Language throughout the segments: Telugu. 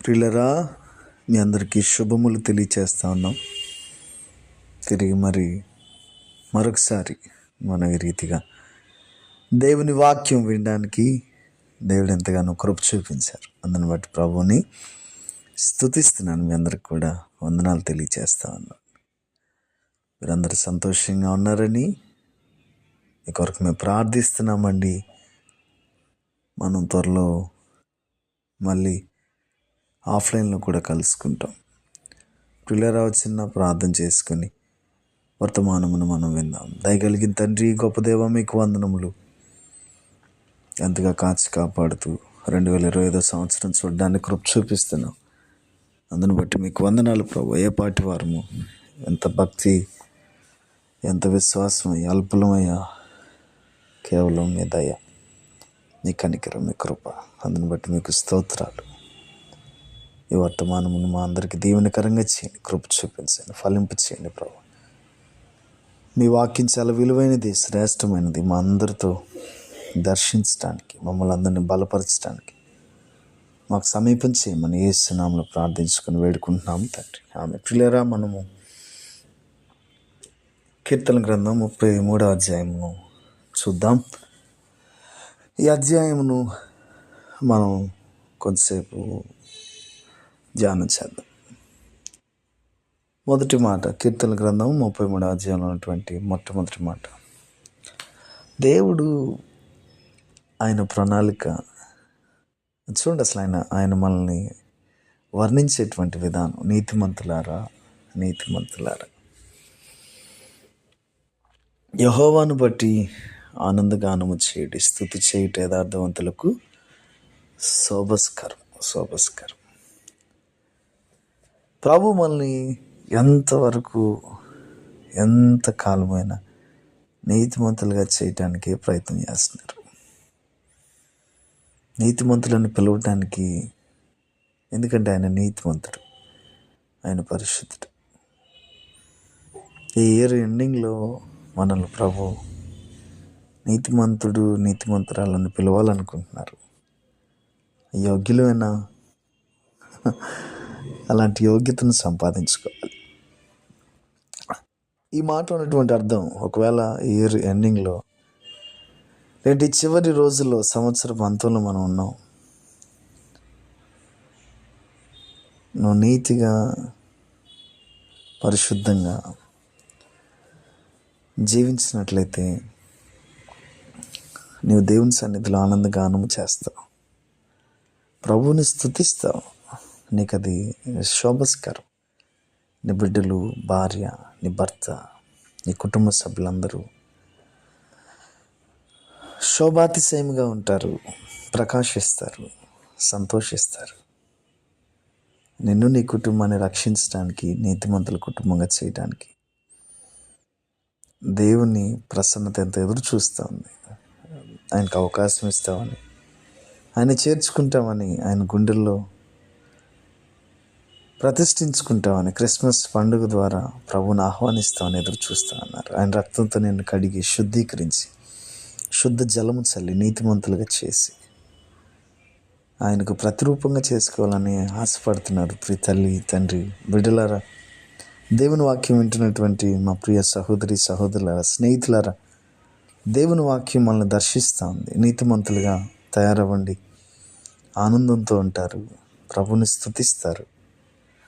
ప్రియులరా, మీ అందరికీ శుభములు తెలియచేస్తా ఉన్నాం. తిరిగి మరొకసారి మన ఈ రీతిగా దేవుని వాక్యం వినడానికి దేవుడు ఎంతగానో కృప చూపించారు. అందుని బట్టి ప్రభువుని స్తుతిస్తున్నాను. మీ అందరికి కూడా వందనాలు తెలియచేస్తా ఉన్నాను. మీరందరూ సంతోషంగా ఉన్నారని మీ కొరకు మేము ప్రార్థిస్తున్నామండి. మనం త్వరలో మళ్ళీ ఆఫ్లైన్లో కూడా కలుసుకుంటాం. ప్రియులరా, చిన్న ప్రార్థన చేసుకొని వర్తమానమును మనం విందాం. దయగలిగిన తండ్రి, గొప్ప దేవ, మీకు వందనములు. ఎంతగా కాచి కాపాడుతూ 2025 సంవత్సరం చూడడానికి కృప చూపిస్తున్నాం. అందును బట్టి మీకు వందనాలు ప్రభు. ఏ పాటి వారము, ఎంత భక్తి, ఎంత విశ్వాసం, అల్పులమయ్యా, కేవలం మీ దయ, మీ కనికరం, మీ కృప. అందును బట్టి మీకు స్తోత్రాలు. ఈ వర్తమానమును మా అందరికీ దీవెనకరంగా చేయండి, కృప చూపించండి, ఫలింపు చేయండి ప్రభు. మీ వాక్యం చాలా విలువైనది, శ్రేష్టమైనది. మా అందరితో దర్శించడానికి, మమ్మల్ని అందరినీ బలపరచడానికి మాకు సమీపం చేయమని యేసు నామములో ప్రార్థించుకొని వేడుకుంటున్నాము తండ్రి, ఆమె. ప్రియులారా, మనము కీర్తన గ్రంథం 33వ అధ్యాయమును చూద్దాం. ఈ అధ్యాయమును మనం కొంతసేపు ధ్యానం చేద్దాం. మొదటి మాట, కీర్తన గ్రంథం 33వ అధ్యాయంలో ఉన్నటువంటి మొట్టమొదటి మాట. దేవుడు ఆయన ప్రణాళిక చూడండి. అసలు ఆయన మనల్ని వర్ణించేటువంటి విధానం. నీతిమంతులారా, నీతిమంతులారా, యెహోవాను బట్టి ఆనందగానము చేయుడి, స్తుతి చేయుట యథార్థవంతులకు శోభస్కరం, శోభస్కరం. ప్రభు మనల్ని ఎంతవరకు, ఎంత కాలమైనా నీతిమంతులుగా చేయటానికి ప్రయత్నం చేస్తున్నారు. నీతిమంతులను పిలవటానికి, ఎందుకంటే ఆయన నీతిమంతుడు, ఆయన పరిశుద్ధుడు. ఈ ఇయర్ ఎండింగ్లో మనల్ని ప్రభు నీతిమంతుడు, నీతిమంతురాలను పిలవాలనుకుంటున్నారు. యోగ్యులైనా అలాంటి యోగ్యతను సంపాదించుకోవాలి. ఈ మాట ఉన్నటువంటి అర్థం, ఒకవేళ ఇయర్ ఎండింగ్లో లేదంటే చివరి రోజుల్లో, సంవత్సరం అంతంలో మనం ఉన్నాం, నువ్వు నీతిగా, పరిశుద్ధంగా జీవించినట్లయితే నీవు దేవుని సన్నిధిలో ఆనందగానము చేస్తావు, ప్రభువుని స్తుతిస్తావు. నీకు అది శోభస్కరం. నీ బిడ్డలు, భార్య, నీ భర్త, నీ కుటుంబ సభ్యులందరూ శోభాతిశయముగా ఉంటారు, ప్రకాశిస్తారు, సంతోషిస్తారు. నిన్ను, నీ కుటుంబాన్ని రక్షించడానికి, నీతిమంతుల కుటుంబంగా చేయడానికి దేవుని ప్రసన్నత ఎంత ఎదురు చూస్తూ ఉంది. ఆయనకు అవకాశం ఇస్తామని, ఆయన చేర్చుకుంటామని, ఆయన గుండెల్లో ప్రతిష్ఠించుకుంటామని, క్రిస్మస్ పండుగ ద్వారా ప్రభువుని ఆహ్వానిస్తామని ఎదురు చూస్తా అన్నారు. ఆయన రక్తంతో నిన్ను కడిగి, శుద్ధీకరించి, శుద్ధ జలము చల్లి, నీతిమంతులుగా చేసి ఆయనకు ప్రతిరూపంగా చేసుకోవాలని ఆశపడుతున్నారు. ప్రియ తల్లి, తండ్రి, బిడ్డలారా, దేవుని వాక్యం వింటున్నటువంటి మా ప్రియ సహోదరి, సహోదరులారా, స్నేహితులారా, దేవుని వాక్యం మనల్ని దర్శిస్తూ ఉంది. నీతిమంతులుగా తయారవ్వండి, ఆనందంతో ఉంటారు, ప్రభుని స్తుతిస్తారు.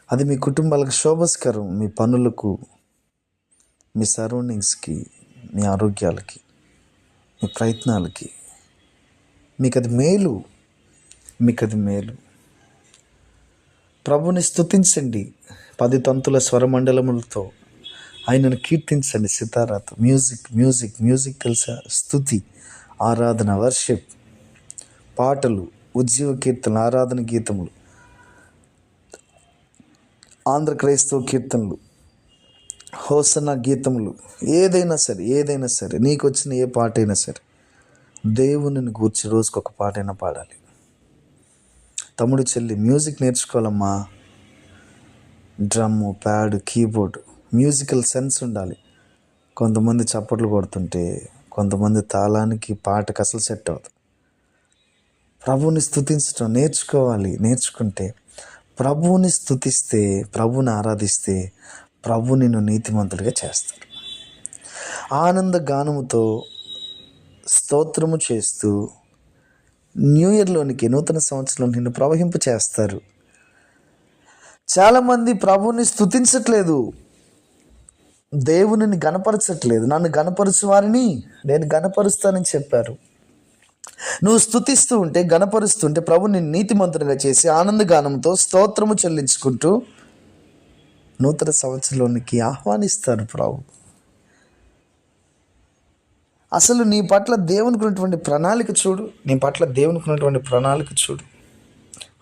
అది మీ కుటుంబాలకు శోభస్కరం, మీ పనులకు, మీ సరౌండింగ్స్కి, మీ ఆరోగ్యాలకి, మీ ప్రయత్నాలకి. మీకు అది మేలు, మీకు అది మేలు. ప్రభుని స్తుతించండి 10 తంతుల స్వరమండలములతో, ఆయనను కీర్తించండి సితారాతో. మ్యూజిక్ మ్యూజిక్ మ్యూజిక్ తెలుసా? స్తుతి, ఆరాధన, వర్షిప్, పాటలు, ఉజ్జీవ కీర్తనలు, ఆరాధన గీతములు, ఆంధ్ర క్రైస్తవ కీర్తనలు, హోసన్న గీతములు, ఏదైనా సరే నీకు వచ్చిన ఏ పాట అయినా సరే దేవునిని గూర్చి రోజుకొక పాటైనా పాడాలి. తమ్ముడు, చెల్లి, మ్యూజిక్ నేర్చుకోవాలమ్మా. Drum, pad, keyboard, musical sense ఉండాలి. కొంతమంది చప్పట్లు కొడుతుంటే, కొంతమంది తాళానికి, పాటకు అసలు సెట్ అవుతుంది. ప్రభువుని స్తుతించడం నేర్చుకోవాలి. నేర్చుకుంటే ప్రభువుని స్తుతిస్తే, ప్రభువుని ఆరాధిస్తే ప్రభు నిన్ను నీతిమంతుడిగా చేస్తాడు. ఆనంద గానముతో స్తోత్రము చేస్తూ న్యూ ఇయర్లోనికి, నూతన సంవత్సరంలో నిన్ను ప్రవహింప చేస్తారు. చాలామంది ప్రభువుని స్తుతించట్లేదు, దేవునిని గణపరచట్లేదు. నన్ను గణపరచు వారిని నేను గణపరుస్తానని చెప్పారు. నువ్వు స్తుతిస్తూ ఉంటే, గణపరుస్తుంటే ప్రభుని నీతిమంతునిగా చేసి ఆనందగానంతో స్తోత్రము చెల్లించుకుంటూ నూతన సంవత్సరంలోనికి ఆహ్వానిస్తారు ప్రభు. అసలు నీ పట్ల దేవునికి ఉన్నటువంటి ప్రణాళిక చూడు, నీ పట్ల దేవునికి ఉన్నటువంటి ప్రణాళిక చూడు.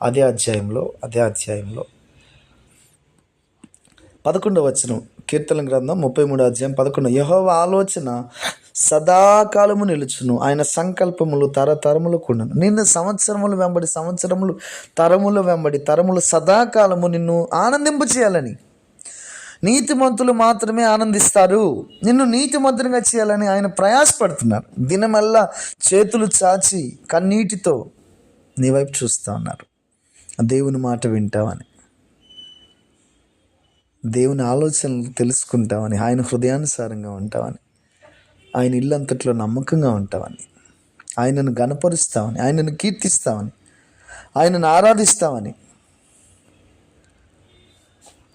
అదే అధ్యాయంలో 11వ వచనం, కీర్తన గ్రంథం 33వ అధ్యాయం 11. యెహోవా ఆలోచన సదాకాలము నిలుచును, ఆయన సంకల్పములు తరతరములకు ఉండును. నిన్ను సంవత్సరములు వెంబడి సంవత్సరములు, తరములు వెంబడి తరములు, సదాకాలము నిన్ను ఆనందింప చేయాలని. నీతిమంతులు మాత్రమే ఆనందిస్తారు. నిన్ను నీతిమంతునిగా చేయాలని ఆయన ప్రయాసపడుతున్నారు. దినమల్లా చేతులు చాచి కన్నీటితో నీ వైపు చూస్తూ ఉన్నారు. దేవుని మాట వింటావని, దేవుని ఆలోచనలు తెలుసుకుంటావని, ఆయన హృదయానుసారంగా ఉంటావని, ఆయన ఇల్లంతట్లో నమ్మకంగా ఉంటావని, ఆయనను గణపరుస్తావని, ఆయనను కీర్తిస్తావని, ఆయనను ఆరాధిస్తావని,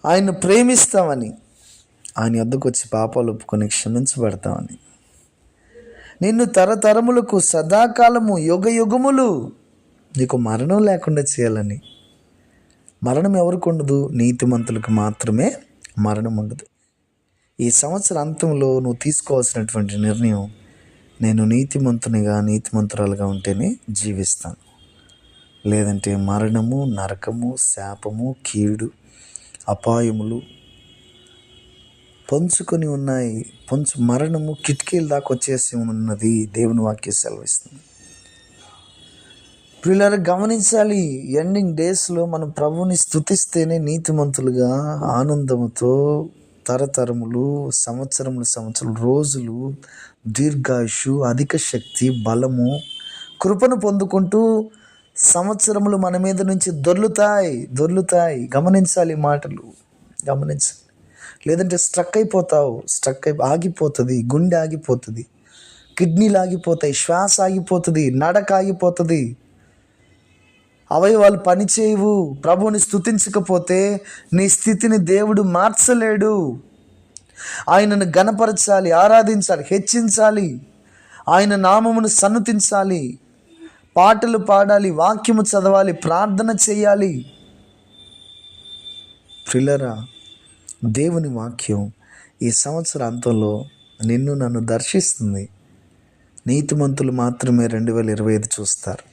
ఆయన్ను ప్రేమిస్తామని, ఆయన వద్దకు వచ్చి పాపాలు ఒప్పుకొని క్షమించబడతామని, నిన్ను తరతరములకు సదాకాలము యుగ యుగములు నీకు మరణం లేకుండా చేయాలని. మరణం ఎవరికి ఉండదు? నీతిమంతులకు మాత్రమే మరణం ఉండదు. ఈ సంవత్సర అంతంలో నువ్వు తీసుకోవాల్సినటువంటి నిర్ణయం, నేను నీతిమంతునిగా, నీతిమంతురాలుగా ఉంటేనే జీవిస్తాను, లేదంటే మరణము, నరకము, శాపము, కీడు, అపాయములు పొంచుకొని ఉన్నాయి. మరణము కిటికీల దాకా వచ్చేసి ఉన్నది. దేవుని వాక్యం సెలవిస్తుంది. ప్రియులారా, గమనించాలి, ఎండింగ్ డేస్లో మనం ప్రభువుని స్తుతిస్తేనే నీతిమంతులుగా, ఆనందముతో తరతరములు, సంవత్సరములు, రోజులు, దీర్ఘాయుషు, అధిక శక్తి, బలము, కృపను పొందుకుంటూ సంవత్సరములు మన మీద నుంచి దొర్లుతాయి. గమనించాలి, మాటలు గమనించాలి. లేదంటే ఆగిపోతుంది, గుండె ఆగిపోతుంది, కిడ్నీలు ఆగిపోతాయి, శ్వాస ఆగిపోతుంది, నడక ఆగిపోతుంది, అవయవాలు పనిచేయవు. ప్రభువుని స్తుతించకపోతే నీ స్థితిని దేవుడు మార్చలేడు. ఆయనను గణపరచాలి, ఆరాధించాలి, హెచ్చించాలి, ఆయన నామమును సన్నుతించాలి, పాటలు పాడాలి, వాక్యము చదవాలి, ప్రార్థన చేయాలి. ప్రియులారా, దేవుని వాక్యం ఈ సంవత్సర అంతంలో నిన్ను నన్ను దర్శిస్తుంది. నీతిమంతులు మాత్రమే 2025 చూస్తారు.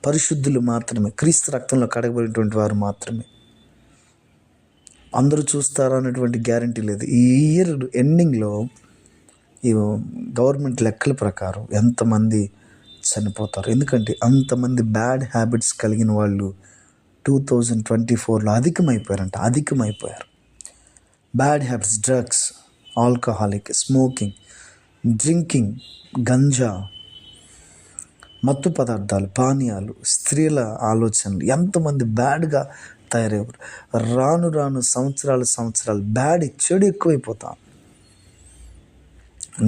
పరిశుద్ధులు మాత్రమే, క్రీస్తు రక్తంలో కడగబడినటువంటి వారు మాత్రమే. అందరూ చూస్తారా అనేటువంటి గ్యారంటీ లేదు. ఈ ఇయర్ ఎండింగ్లో ఈ గవర్నమెంట్ లెక్కల ప్రకారం ఎంతమంది చనిపోతారు? ఎందుకంటే అంతమంది బ్యాడ్ హ్యాబిట్స్ కలిగిన వాళ్ళు 2024లో అధికమైపోయారు. Bad habits, drugs, alcoholic, smoking, drinking, గంజా, మత్తు పదార్థాలు, పానీయాలు, స్త్రీల ఆలోచనలు, ఎంతమంది బ్యాడ్గా తయారయ్యారు. రాను సంవత్సరాలు చెడు ఎక్కువైపోతాం.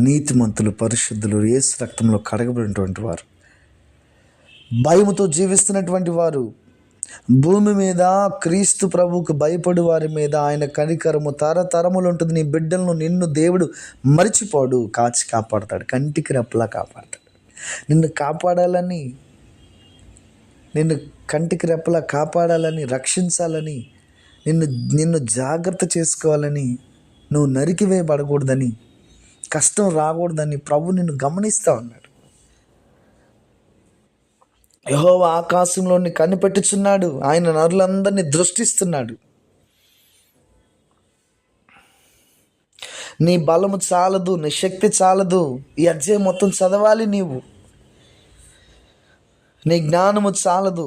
నీతిమంతులు, పరిశుద్ధులు, యేసు రక్తంలో కడగబడినటువంటి వారు, భయముతో జీవిస్తున్నటువంటి వారు, భూమి మీద క్రీస్తు ప్రభువుకు భయపడి వారి మీద ఆయన కనికరము తరతరములు ఉంటుంది. నీ బిడ్డలను, నిన్ను దేవుడు మరిచిపోడు, కాచి కాపాడతాడు, కంటికి రెప్పలా కాపాడతాడు. నిన్ను కాపాడాలని, నిన్ను కంటికి రెప్పలా కాపాడాలని, రక్షించాలని, నిన్ను జాగ్రత్త చేసుకోవాలని, నువ్వు నరికివేయబడకూడదని, కష్టం రాకూడదని ప్రభు నిన్ను గమనిస్తూ ఉన్నాడు. యెహోవా ఆకాశంలో కనిపెట్టుచున్నాడు, ఆయన నరులందరినీ దృష్టిస్తున్నాడు. నీ బలము చాలదు, నీ శక్తి చాలదు. ఈ అధ్యాయం మొత్తం చదవాలి నీవు. నీ జ్ఞానము చాలదు,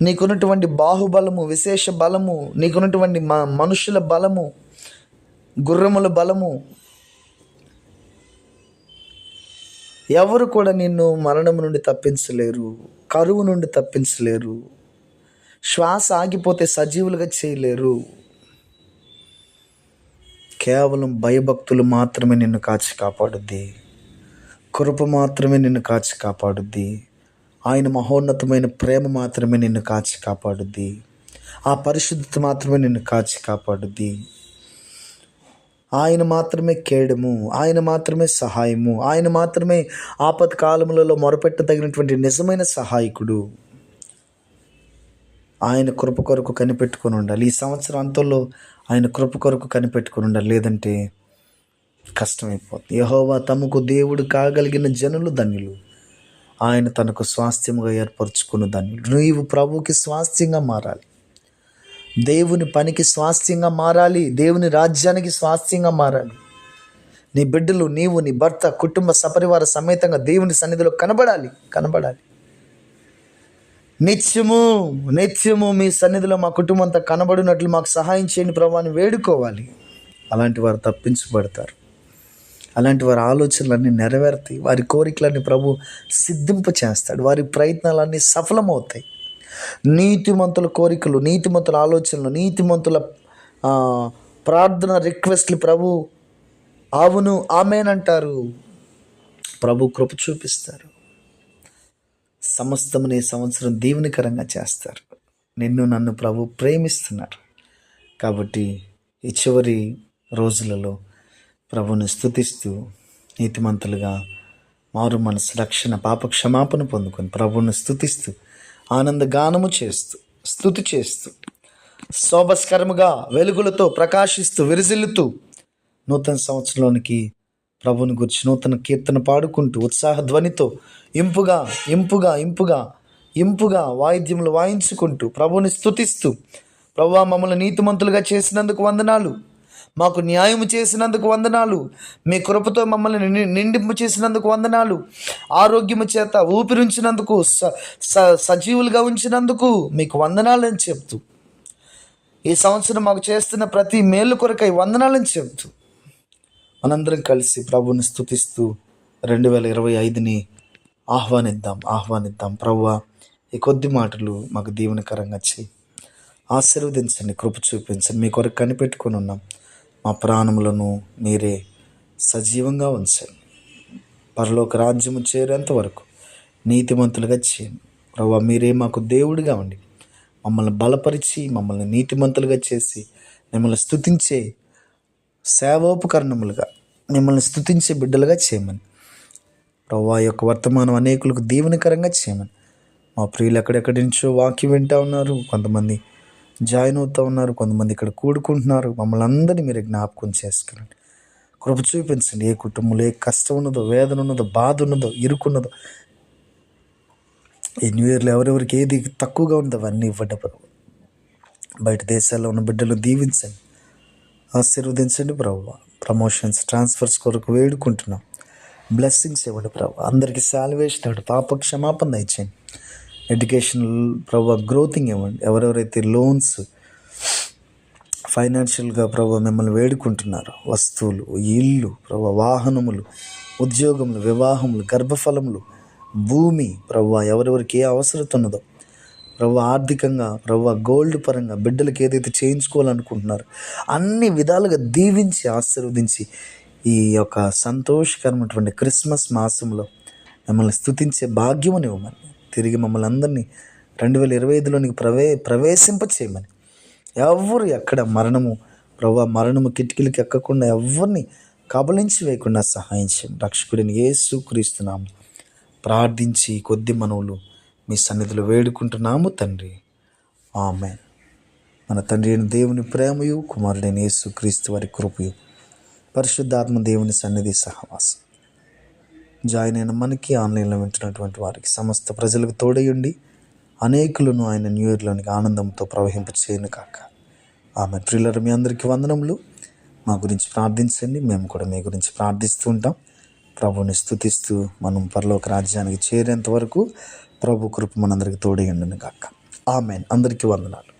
నీకున్నటువంటి బాహుబలము, విశేష బలము, నీకున్నటువంటి మనుషుల బలము, గుర్రముల బలము, ఎవరు కూడా నిన్ను మరణము నుండి తప్పించలేరు, కరువు నుండి తప్పించలేరు, శ్వాస ఆగిపోతే సజీవులుగా చేయలేరు. కేవలం భయభక్తులు మాత్రమే నిన్ను కాచి కాపాడుద్ది. కృప మాత్రమే నిన్ను కాచి కాపాడుద్ది. ఆయన మహోన్నతమైన ప్రేమ మాత్రమే నిన్ను కాచి కాపాడుద్ది. ఆ పరిశుద్ధత మాత్రమే నిన్ను కాచి కాపాడుద్ది. ఆయన మాత్రమే కేడము, ఆయన మాత్రమే సహాయము, ఆయన మాత్రమే ఆపత్ కాలములలో మొరపెట్టదగినటువంటి నిజమైన సహాయకుడు. ఆయన కృప కొరకు కనిపెట్టుకొని ఉండాలి. ఈ సంవత్సరం అంతంలో ఆయన కృప కొరకు కనిపెట్టుకొని ఉండాలి, లేదంటే కష్టమైపోతుంది. యెహోవా తమకు దేవుడు కాగలిగిన జనులు ధన్యులు, ఆయన తనకు స్వాస్థ్యముగా ఏర్పరచుకున్న ధన్యులు. నీవు ప్రభువుకి స్వాస్థ్యంగా మారాలి, దేవుని పనికి స్వాస్థ్యంగా మారాలి, దేవుని రాజ్యానికి స్వాస్థ్యంగా మారాలి. నీ బిడ్డలు, నీవు, నీ భర్త, కుటుంబ సపరివార సమేతంగా దేవుని సన్నిధిలో కనబడాలి. నిత్యము మీ సన్నిధిలో మా కుటుంబం అంతా కనబడినట్లు మాకు సహాయం చేయండి ప్రభువా అని వేడుకోవాలి. అలాంటి వారు తప్పించబడతారు. అలాంటి వారి ఆలోచనలన్నీ నెరవేరుతాయి. వారి కోరికలన్నీ ప్రభు సిద్ధింప చేస్తాడు. వారి ప్రయత్నాలన్నీ సఫలమవుతాయి. నీతిమంతుల కోరికలు, నీతిమంతుల ఆలోచనలు, నీతిమంతుల ప్రార్థన రిక్వెస్ట్లు ప్రభు అవును ఆమేనంటారు. ప్రభు కృప చూపిస్తారు. సమస్తమునే సంవత్సరం దీవెనకరంగా చేస్తారు. నిన్ను నన్ను ప్రభు ప్రేమిస్తున్నారు. కాబట్టి ఈ చివరి రోజులలో ప్రభుని స్తుతిస్తూ నీతిమంతులుగా మారు మనసు, రక్షణ, పాప క్షమాపణ పొందుకొని ప్రభుని స్తుతిస్తూ ఆనందగానము చేస్తూ స్తుతి చేస్తూ శోభస్కరముగా వెలుగులతో ప్రకాశిస్తూ విరజిల్లుతూ నూతన సంవత్సరంలోనికి ప్రభుని గురించి నూతన కీర్తన పాడుకుంటూ ఉత్సాహ ధ్వనితో ఇంపుగా వాయిద్యములు వాయించుకుంటూ ప్రభుని స్తుతిస్తూ, ప్రభువా మమ్మల్ని నీతిమంతులుగా చేసినందుకు వందనాలు, మాకు న్యాయము చేసినందుకు వందనాలు, మీ కృపతో మమ్మల్ని నిండింపు చేసినందుకు వందనాలు, ఆరోగ్యము చేత ఊపిరించినందుకు, సజీవులుగా ఉంచినందుకు మీకు వందనాలని చెప్తూ, ఈ సంవత్సరం మాకు చేస్తున్న ప్రతి మేలు కొరకై వందనాలని చెప్తూ మనందరం కలిసి ప్రభుని స్తుతిస్తూ 2025ని ఆహ్వానిద్దాం. ప్రభువా ఈ కొద్ది మాటలు మాకు దీవెనకరంగా చేయి, ఆశీర్వదించండి, కృప చూపించండి. మీ కొరకు కనిపెట్టుకొని ఉన్నాం. మా ప్రాణములను మీరే సజీవంగా ఉంచండి. పరలోక రాజ్యము చేరేంత వరకు నీతిమంతులుగా చేయండి. ప్రభువా మీరే మాకు దేవుడిగా ఉండి మమ్మల్ని బలపరిచి, మమ్మల్ని నీతిమంతులుగా చేసి, మిమ్మల్ని స్తుతించే సేవోపకరణములుగా, మిమ్మల్ని స్తుతించే బిడ్డలుగా చేయమని ప్రభువా యొక్క వర్తమానం అనేకులకు దీవెనకరంగా చేయమని. మా ప్రియులు ఎక్కడెక్కడి నుంచో వాక్యం వింటూ ఉన్నారు, కొంతమంది జాయిన్ అవుతూ ఉన్నారు, కొంతమంది ఇక్కడ కూడుకుంటున్నారు. మమ్మల్ని అందరినీ మీరు జ్ఞాపకం చేసుకురండి, కృప చూపించండి. ఏ కుటుంబంలో ఏ కష్టం ఉన్నదో, వేదన ఉన్నదో, బాధ ఉన్నదో, ఇరుకున్నదో, ఈ న్యూ ఇయర్లో ఎవరెవరికి ఏది తక్కువగా ఉందో అవన్నీ ఇవ్వండి ప్రభు. బయట దేశాల్లో ఉన్న బిడ్డలు దీవించండి, ఆశీర్వదించండి ప్రభువా. ప్రమోషన్స్, ట్రాన్స్ఫర్స్ కొరకు వేడుకుంటున్నాం. బ్లెస్సింగ్స్ ఇవ్వండి ప్రభు. అందరికీ సాల్వేషన్ ఇవ్వండి, పాప క్షమాపణ దయచేయండి. ఎడ్యుకేషనల్ ప్రభు గ్రోతింగ్ ఇవ్వండి. ఎవరెవరైతే లోన్స్, ఫైనాన్షియల్గా ప్రభు మిమ్మల్ని వేడుకుంటున్నారు, వస్తువులు, ఇల్లు ప్రభు, వాహనములు, ఉద్యోగములు, వివాహములు, గర్భఫలములు, భూమి ప్రభు, ఎవరెవరికి ఏ అవసరత ఉన్నదో ప్రభు, ఆర్థికంగా ప్రభు, గోల్డ్ పరంగా బిడ్డలకు ఏదైతే చేయించుకోవాలనుకుంటున్నారో అన్ని విధాలుగా దీవించి ఆశీర్వదించి ఈ యొక్క సంతోషకరమైనటువంటి క్రిస్మస్ మాసంలో మిమ్మల్ని స్తుతించే భాగ్యమునివ్వమని, తిరిగి మమ్మల్ని అందరినీ 2025లోనికి ప్రవేశింప చేయమని, ఎవరు ఎక్కడ మరణము కిటికీలకి ఎక్కకుండా ఎవరిని కబలించి వేయకుండా సహాయం చేయండి. రక్షకుడిని యేసుక్రీస్తు నామమున ప్రార్థించి కొద్ది మనవులు మీ సన్నిధిలో వేడుకుంటున్నాము తండ్రి, ఆమేన్. మన తండ్రి అయిన దేవుని ప్రేమయు, కుమారుడైన యేసుక్రీస్తు వారి కృపయు, పరిశుద్ధాత్మ దేవుని సన్నిధి సహవాసం జాయిన్ అయిన మనకి, ఆన్లైన్లో వింటున్నటువంటి వారికి, సమస్త ప్రజలకు తోడయుండి అనేకులను ఆయన న్యూ ఇయర్లోనికి ఆనందంతో ప్రవహింప చేయను కాక. ఆమె ప్రియులారా, మీ అందరికీ వందనములు. మా గురించి ప్రార్థించండి, మేము కూడా మీ గురించి ప్రార్థిస్తూ ఉంటాం. ప్రభుని స్తుతిస్తూ మనం పరలోక రాజ్యానికి చేరేంత వరకు ప్రభు కృప మనందరికీ తోడయుండును కాక. ఆమెన్. అందరికీ వందనాలు.